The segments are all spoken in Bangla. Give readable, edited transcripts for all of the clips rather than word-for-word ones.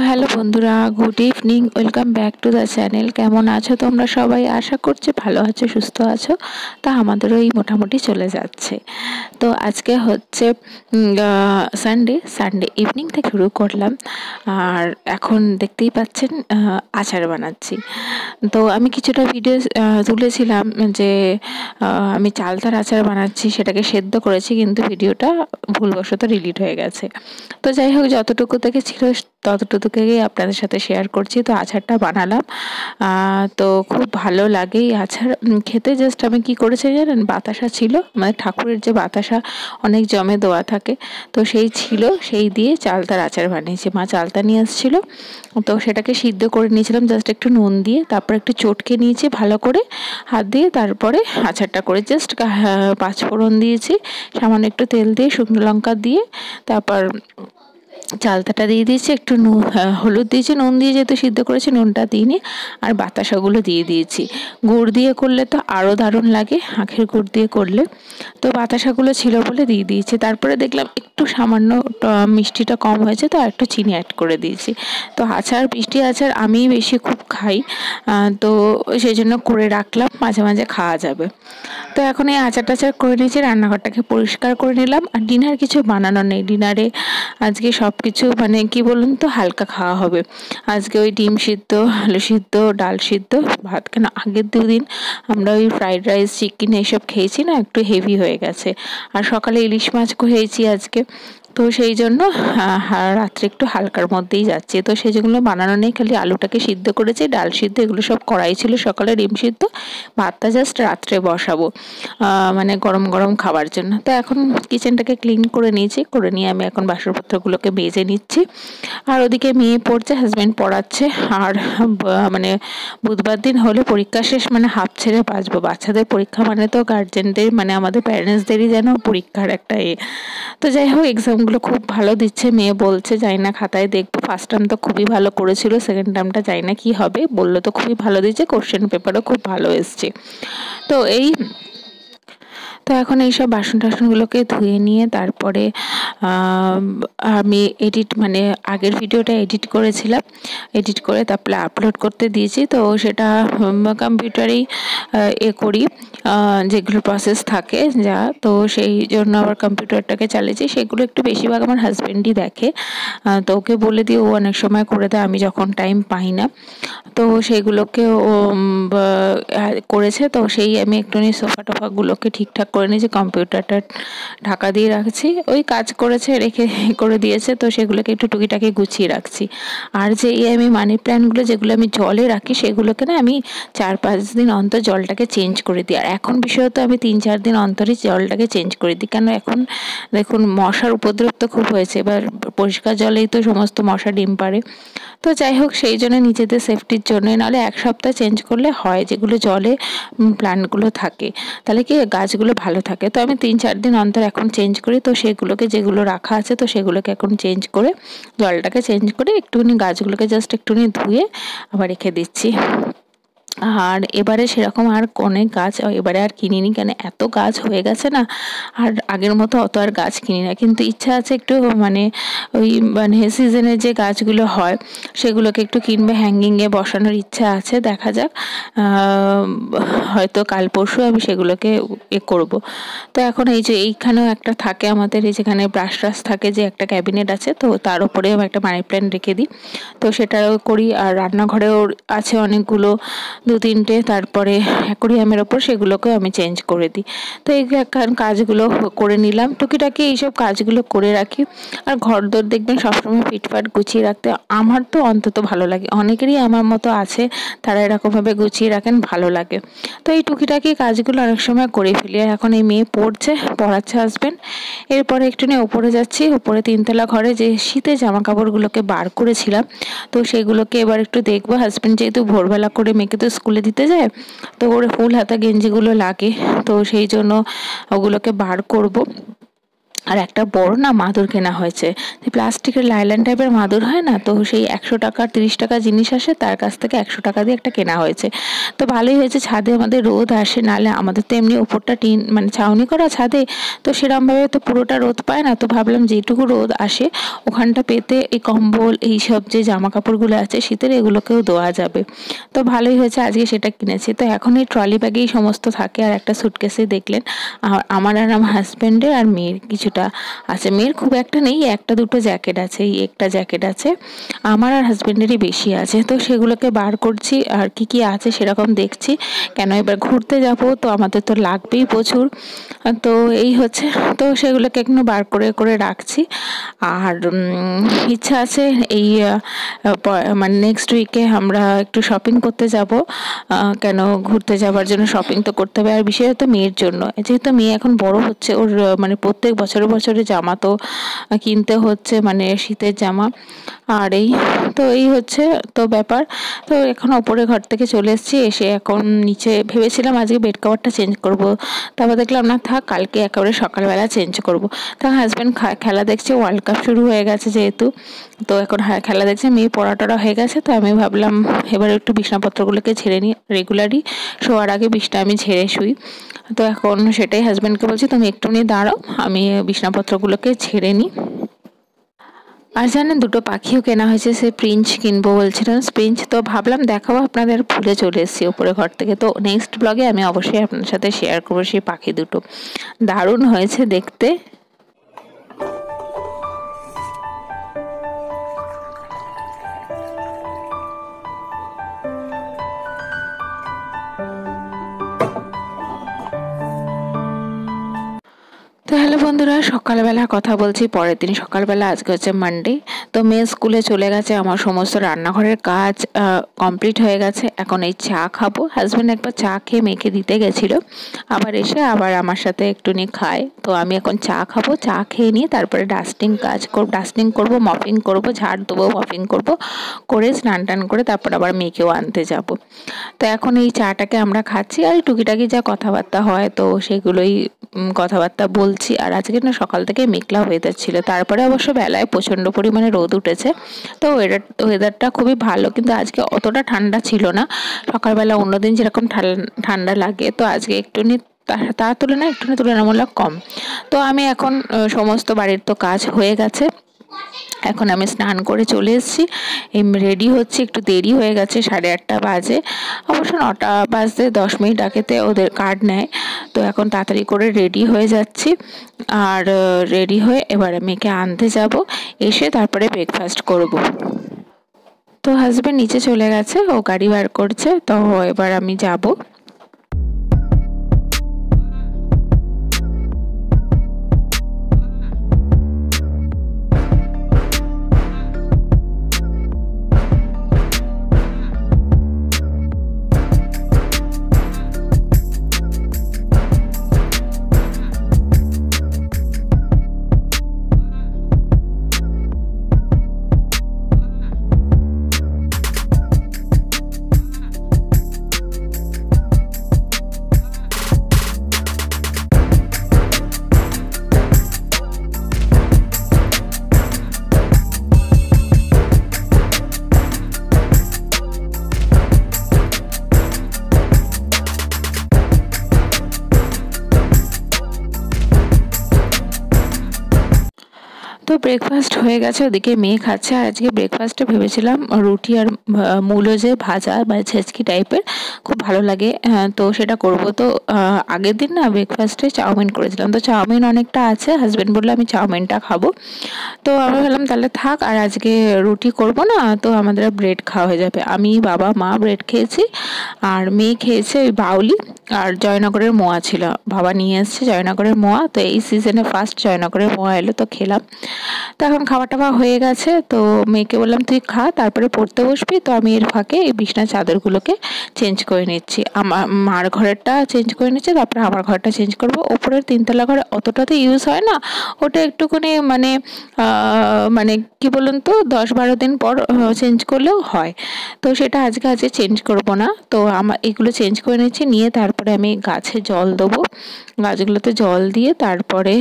হ্যালো বন্ধুরা, good evening, welcome back to the channel. কেমন আছো তোমরা সবাই? আশা করছি ভালো আছো, সুস্থ আছো। তা আমাদেরও এই মোটামুটি চলে যাচ্ছে। তো আজকে হচ্ছে সানডে ইভিনিং থেকে শুরু করলাম। আর এখন দেখতেই পাচ্ছেন আচার বানাচ্ছি। তো আমি কিছুটা ভিডিও তুলেছিলাম যে আমি চালতার আচার বানাচ্ছি, সেটাকে সেদ্ধ করেছি, কিন্তু ভিডিওটা ভুলবশত ডিলিট হয়ে গেছে। তো যাই হোক, যতটুকু থেকে ছিল ততটুকুই আপনাদের সাথে শেয়ার করছি। তো আচারটা বানালাম, তো খুব ভালো লাগে এই আচার খেতে। জাস্ট আমি কি করেছি জানেন, বাতাসা ছিল, মানে ঠাকুরের যে বাতাসা অনেক জমে দেওয়া থাকে, তো সেই ছিল, সেই দিয়ে চালতার আচার বানিয়েছি। মা চালতা নিয়ে এসেছিল, তো সেটাকে সিদ্ধ করে নিয়েছিলাম জাস্ট একটু নুন দিয়ে, তারপর একটু চটকে নিয়েছি ভালো করে হাত দিয়ে, তারপরে আচারটা করে জাস্ট 5 ফোড়ন দিয়েছি, সামান্য একটু তেল দিয়ে, শুকনো লঙ্কা দিয়ে, তারপর চালতাটা দিয়ে দিয়েছি, একটু হলুদ দিয়েছি, নুন দিয়ে যেহেতু সিদ্ধ করেছি নুনটা দিইনি, আর বাতাসাগুলো দিয়ে দিয়েছি। গুড় দিয়ে করলে তো আরও দারুণ লাগে, আখের গুড় দিয়ে করলে। তো বাতাসাগুলো ছিল বলে দিয়ে দিয়েছি। তারপরে দেখলাম একটু সামান্য মিষ্টিটা কম হয়েছে, তো একটু চিনি অ্যাড করে দিয়েছি। তো আচার, মিষ্টি আচার আমি বেশি খুব খাই, তো সেই জন্য করে রাখলাম, মাঝে মাঝে খাওয়া যাবে। তো এখন এই আচার টাচার করে নিয়েছি, রান্নাঘরটাকে পরিষ্কার করে নিলাম। আর ডিনার কিছু বানানো নেই, ডিনারে আজকে সব কিছু মানে কি বলুন তো, হালকা খাওয়া হবে। আজকে ওই ডিম সিদ্ধ, আলু সিদ্ধ, ডাল সিদ্ধ, ভাত। কেন আগের 2 দিন আমরা ওই ফ্রাইড রাইস, চিকেন এইসব খেয়েছি না, একটু হেভি হয়ে গেছে। আর সকালে ইলিশ মাছ খেয়েছি আজকে, তো সেই জন্য রাত্রে একটু হালকার মধ্যেই যাচ্ছে। তো সেই যেগুলো বানানো নেই, খালি আলুটাকে সিদ্ধ করেছি, ডাল সিদ্ধ এগুলো সব করাই ছিল, সকালে ডিম সিদ্ধ, ভাতটা জাস্ট রাত্রে বসাবো মানে গরম গরম খাবার জন্য। তো এখন কিচেনটাকে ক্লিন করে নিয়েছি, করে নিয়ে আমি এখন বাসনপত্রগুলোকে মেজে নিচ্ছি। আর ওদিকে মেয়ে পড়ছে, হাজব্যান্ড পড়াচ্ছে। আর মানে বুধবার দিন হলে পরীক্ষা শেষ, মানে হাফ ছেড়ে বাঁচবো। বাচ্চাদের পরীক্ষা মানে তো গার্জেনদের, মানে আমাদের প্যারেন্টসদেরই যেন পরীক্ষার একটা তো যাই হোক, এক্সামগুলো খুব ভালো দিচ্ছে মেয়ে, বলছে যাই না খাতায় দেখবো। ফার্স্ট টার্ম তো খুবই ভালো করেছিল, সেকেন্ড টার্মটা যাই না কি হবে, বললো তো খুবই ভালো দিচ্ছে, কোশ্চেন পেপারও খুব ভালো এসছে। তো এখন এইসব বাসন টাসনগুলোকে ধুয়ে নিয়ে তারপরে আমি মানে আগের ভিডিওটা এডিট করেছিলাম, এডিট করে তারপরে আপলোড করতে দিয়েছি। তো সেটা কম্পিউটারেই করি, যেগুলো প্রসেস থাকে যা, তো সেই জন্য আবার কম্পিউটারটাকে চালিয়েছি। সেগুলো একটু বেশিরভাগ আমার হাজব্যান্ডই দেখে, তো ওকে বলে দিয়ে ও অনেক সময় করে দেয়, আমি যখন টাইম পাই না। তো সেগুলোকে ও করেছে। তো সেই আমি একটুখানি সোফা টোফাগুলোকে ঠিকঠাক করে নিয়েছি, কম্পিউটারটা ঢাকা দিয়ে রাখছি, ওই কাজ করেছে রেখে করে দিয়েছে, তো সেগুলোকে একটু টুকিটাকি গুছিয়ে রাখছি। আর যে আমি মানি প্ল্যান্টগুলো যেগুলো আমি জলে রাখি, সেগুলোকে না আমি 4-5 দিন অন্তর জলটাকে চেঞ্জ করে দিই। আর এখন বিশেষত আমি 3-4 দিন অন্তরই জলটাকে চেঞ্জ করে দিই, কেন এখন দেখুন মশার উপদ্রব তো খুব হয়েছে, এবার পরিষ্কার জলেই তো সমস্ত মশা ডিম পাড়ে। তো যাই হোক, সেই জন্য নিজেদের সেফটির জন্য, নাহলে 1 সপ্তাহ চেঞ্জ করলে হয়, যেগুলো জলে প্ল্যান্টগুলো থাকে, তাহলে কি গাছগুলো ভালো থাকে। তো আমি 3-4 দিন অন্তর এখন চেঞ্জ করি। তো সেগুলোকে, যেগুলো রাখা আছে, তো সেগুলোকে এখন চেঞ্জ করে, জলটাকে চেঞ্জ করে একটুখানি গাছগুলোকে জাস্ট একটুখানি ধুয়ে আবার রেখে দিচ্ছি। আর এবারে সেরকম আর অনেক গাছ এবারে আর কিনিনি, কেন এত গাছ হয়ে গেছে না, আর আগের মতো অত আর গাছ কিনি না। কিন্তু ইচ্ছা আছে একটু, মানে ওই মানে সিজনে যে গাছগুলো হয় সেগুলোকে একটু কিনবে, হ্যাঙ্গিংয়ে বসানোর ইচ্ছা আছে, দেখা যাক, হয়তো কাল পরশু আমি সেগুলোকে করব। তো এখন এই যে এইখানেও একটা থাকে আমাদের, এই যেখানে ব্রাশ ট্রাশ থাকে, যে একটা ক্যাবিনেট আছে, তো তার উপরে আমি একটা মানি প্ল্যান্ট রেখে দিই, তো সেটাও করি। আর রান্নাঘরেও আছে অনেকগুলো, 2-3টে, তারপরে অ্যাকোরিয়ামের ওপর, সেগুলোকেও আমি চেঞ্জ করে দিই। তো এই কাজগুলো করে নিলাম, টুকিটাকি এইসব কাজগুলো করে রাখি। আর ঘরদোর দেখবেন সবসময় ফিটফাট গুছিয়ে রাখতে আমার তো অন্তত ভালো লাগে, অনেকেরই আমার মতো আছে, তারা এরকমভাবে গুছিয়ে রাখেন, ভালো লাগে। তো এই টুকিটাকি কাজগুলো অনেক সময় করে ফেলি। আর এখন এই মেয়ে পড়ছে, পড়াচ্ছে হাজব্যান্ড। এরপরে একটুখানি ওপরে যাচ্ছি, ওপরে 3তলা ঘরে যে শীতে জামা কাপড়গুলোকে বার করেছিলাম, তো সেগুলোকে এবার একটু দেখবো। হাজব্যান্ড যেহেতু ভোরবেলা করে মেয়েকে তো স্কুলে দিতে যায়, তো ওর ফুল হাতা গেঞ্জিগুলো লাগে, তো সেই জন্য ওগুলোকে বার করব। আর একটা বড় না মাদুর কেনা হয়েছে, প্লাস্টিকের লাইলন টাইপের মাদুর হয় না, তো সেই 100 টাকা 30 টাকা জিনিস আসে, তার কাছ থেকে 100 টাকা দিয়ে একটা কেনা হয়েছে। তো ভালোই হয়েছে, ছাদে আমাদের রোদ আসে, নাহলে আমাদের তো এমনি উপরটা টিন মানে ছাউনি করা ছাদে, তো সেরকমভাবে তো পুরোটা রোদ পায় না। তো ভাবলাম যেটুকু রোদ আসে ওখানটা পেতে এই কম্বল এইসব যে জামা কাপড়গুলো আছে শীতের এগুলোকেও দেওয়া যাবে। তো ভালোই হয়েছে, আজকে সেটা কিনেছি। তো এখন এই ট্রলি ব্যাগেই সমস্ত থাকে, আর একটা সুটকেসে দেখলেন আমার আর আমার হাজব্যান্ডের আর মেয়ের কিছুটা আছে। মেয়ের খুব একটা নেই, একটা দুটো জ্যাকেট আছে, এই একটা জ্যাকেট আছে, আমার আর হাজব্যান্ডেরই বেশি আছে। তো সেগুলোকে বার করছি আর কি কি আছে সেরকম দেখছি, কেন এবার ঘুরতে যাব তো আমাদের তো লাগবেই প্রচুর। তো এই হচ্ছে, তো সেগুলোকে একটু বার করে করে রাখছি। আর ইচ্ছা আছে এই মানে নেক্সট উইকে আমরা একটু শপিং করতে যাব, কেন ঘুরতে যাবার জন্য শপিং তো করতে হবে, আর বিশেষত মেয়ের জন্য, যেহেতু মেয়ে এখন বড় হচ্ছে, ওর মানে প্রত্যেক বছরে বছরে জামা তো কিনতে হচ্ছে, মানে শীতের জামা। আর এই হচ্ছে তো ব্যাপার। তো এখন ওপরে ঘর থেকে চলে এসেছি, এসে এখন নিচে ভেবেছিলাম আজকে বেড কভারটা চেঞ্জ করব, তারপর দেখলাম না থাক, কালকে একেবারে সকালবেলা চেঞ্জ করব। তো হাজব্যান্ড খেলা দেখছে, ওয়ার্ল্ড কাপ শুরু হয়ে গেছে যেহেতু, তো এখন খেলা দেখছে, মেয়ে পড়াটরা হয়ে গেছে। তো আমি ভাবলাম এবার একটু বিছনাপত্রগুলোকে ঝেড়ে নিই, রেগুলারই শোয়ার আগে বিছনা আমি ঝেড়ে শুই। তো এখন সেটাই হাজব্যান্ডকে বলছি তুমি একটুখানি দাঁড়াও, আমি বিছনাপত্রগুলোকে ঝেড়ে নিই। আর জানেন দুটো পাখিও কেনা হয়েছে, সে প্রিন্স কিনবো বলছিলাম, প্রিন্স, তো ভাবলাম দেখাবো আপনাদের, ভুলে চলে এসেছি উপরে ঘর থেকে। তো নেক্সট ব্লগে আমি অবশ্যই আপনার সাথে শেয়ার করবো সেই পাখি দুটো, দারুণ হয়েছে দেখতে। তো হ্যালো বন্ধুরা, সকালবেলা কথা বলছি পরের দিন সকালবেলা, আজকে হচ্ছে মানডে। তো মেয়ে স্কুলে চলে গেছে, আমার সমস্ত রান্নাঘরের কাজ কমপ্লিট হয়ে গেছে। এখন এই চা খাবো, হাজব্যান্ড একবার চা খেয়ে মেয়েকে দিতে গেছিল, আবার এসে আবার আমার সাথে একটুনি খায়। তো আমি এখন চা খাবো, চা খেয়ে নিয়ে তারপরে ডাস্টিং করবো, মপিং করবো, ঝাড় দেবো, মপিং করবো, করে স্নান টান করে তারপর আবার মেয়েকেও আনতে যাব। তো এখন এই চাটাকে আমরা খাচ্ছি, আর টুকিটাকি যা কথাবার্তা হয় তো সেগুলোই কথাবার্তা বলছি। আর আজকে না সকাল থেকে মেঘলা ওয়েদার ছিল, তারপরে অবশ্য বেলায় প্রচণ্ড পরিমাণে রোদ উঠেছে। তো ওয়েদারটা খুবই ভালো, কিন্তু আজকে অতটা ঠান্ডা ছিল না। সকালবেলা অন্যদিন যেরকম ঠান্ডা লাগে, তো আজকে একটুখানি তার তুলনায় একটুখানি তুলনামূলক কম। তো আমি এখন সমস্ত বাড়ির তো কাজ হয়ে গেছে, এখন আমি স্নান করে চলে এসেছি, রেডি হচ্ছি, একটু দেরি হয়ে গেছে, 8:30 বাজে, অবশ্য 9টা বাজতে 10 মিনিট আগেতে ওদের কার্ড নেয়। তো এখন তাড়াতাড়ি করে রেডি হয়ে যাচ্ছি, আর রেডি হয়ে এবার মেয়েকে আনতে যাব, এসে তারপরে ব্রেকফাস্ট করব। তো হাজব্যান্ড নিচে চলে গেছে, ও গাড়ি বার করছে, তো এবার আমি যাব। তো ব্রেকফাস্ট হয়ে গেছে, ওদিকে মেয়ে খাচ্ছে, আর আজকে ব্রেকফাস্টে ভেবেছিলাম রুটি আর মূলো যে ভাজা বা ছেচকি টাইপের খুব ভালো লাগে, তো সেটা করব। তো আগের দিন না ব্রেকফাস্টে চাউমিন করেছিলাম, তো চাউমিন অনেকটা আছে, হাজব্যান্ড বললো আমি চাউমিনটা খাবো। তো আমি বললাম তাহলে থাক, আর আজকে রুটি করব না, তো আমাদের ব্রেড খাওয়া হয়ে যাবে। আমি বাবা মা ব্রেড খেয়েছি, আর মেয়ে খেয়েছে ওই বাউলি, আর জয়নগরের মোয়া ছিল, বাবা নিয়ে এসছে জয়নগরের মোয়া, তো এই সিজনে ফার্স্ট জয়নগরের মোয়া এলো, তো খেলাম। তো এখন খাওয়া টাওয়া হয়ে গেছে, তো মেয়েকে বললাম তুই খা, তারপরে পড়তে বসবি। তো আমি এর ফাঁকে এই বিছনার চাদরগুলোকে চেঞ্জ করে নিচ্ছি। আমার মার ঘরেরটা চেঞ্জ করে নিচ্ছি, তারপরে আমার ঘরটা চেঞ্জ করব। ওপরের তিনতলা ঘরে অতটাতে ইউজ হয় না, ওটা একটুখানি মানে মানে কি বলুন তো 10-12 দিন পর চেঞ্জ করলেও হয়। তো সেটা আজকে চেঞ্জ করব না। তো আমার এগুলো চেঞ্জ করে নিচ্ছি, নিয়ে তারপরে আমি গাছে জল দেবো। গাছগুলোতে জল দিয়ে তারপরে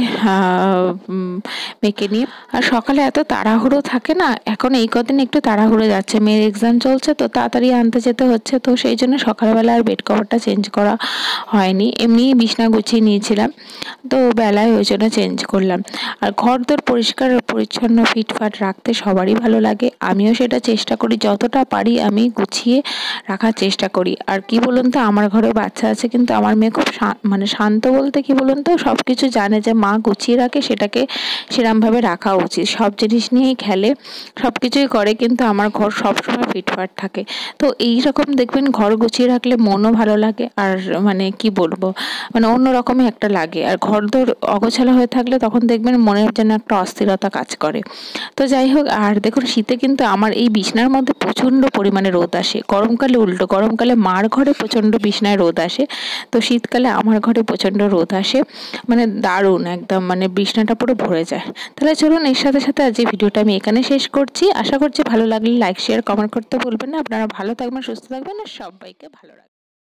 মেখে নিয়ে, আর সকালে এত তাড়াহুড়ো থাকে না, এখন এই কদিন একটু তাড়াহুড়ো যাচ্ছে, মেয়ের এক্সাম চলছে তো তাড়াতাড়ি আনতে যেতে হচ্ছে, তো সেই জন্য সকালবেলা আর বেড কভারটা চেঞ্জ করা হয়নি, এমনি বিছনা গুছিয়ে নিয়েছিলাম, তো বেলায় ওই জন্য চেঞ্জ করলাম। আর ঘরদোর পরিষ্কার পরিচ্ছন্ন ফিটফাট রাখতে সবারই ভালো লাগে, আমিও সেটা চেষ্টা করি, যতটা পারি আমি গুছিয়ে রাখার চেষ্টা করি। আর কি বলুন তো, আমার ঘরে বাচ্চা আছে, কিন্তু আমার মেয়ে খুব মানে শান্ত বলতে কি বলুন তো, সব কিছু জানে যে মা গুছিয়ে রাখে সেটাকে সেরমভাবে রাখা উচিত, সব জিনিস নিয়েই খেলে, সব কিছুই করে, কিন্তু আমার ঘর সবসময় ফিটফাট থাকে। তো এই রকম দেখবেন ঘর গুছিয়ে রাখলে মনও ভালো লাগে, আর মানে কি বলবো, মানে অন্যরকমই একটা লাগে। আর ঘরদোর অগোছালো হয়ে থাকলে তখন দেখবেন মনের যেন একটা অস্থিরতা কাজ করে। তো যাই হোক, আর দেখুন শীতে কিন্তু আমার এই বিছনার মধ্যে প্রচণ্ড পরিমাণে রোদ আসে, গরমকালে উল্টো, গরমকালে মার ঘরে প্রচণ্ড বিছনায় রোদ আসে, তো শীতকালে আমার ঘরে প্রচণ্ড রোদ আসে, মানে দারুণ একদম, মানে বিছনাটা পুরো ভরে যায়। তাহলে চলুন এর সাথে সাথে আজ এই ভিডিওটা আমি এখানে শেষ করছি। আশা করছি ভালো লাগলে লাইক শেয়ার কমেন্ট করতে ভুলবেন না। আপনারা ভালো থাকবেন, সুস্থ থাকবেন, আর সবাইকে ভালো রাখবেন।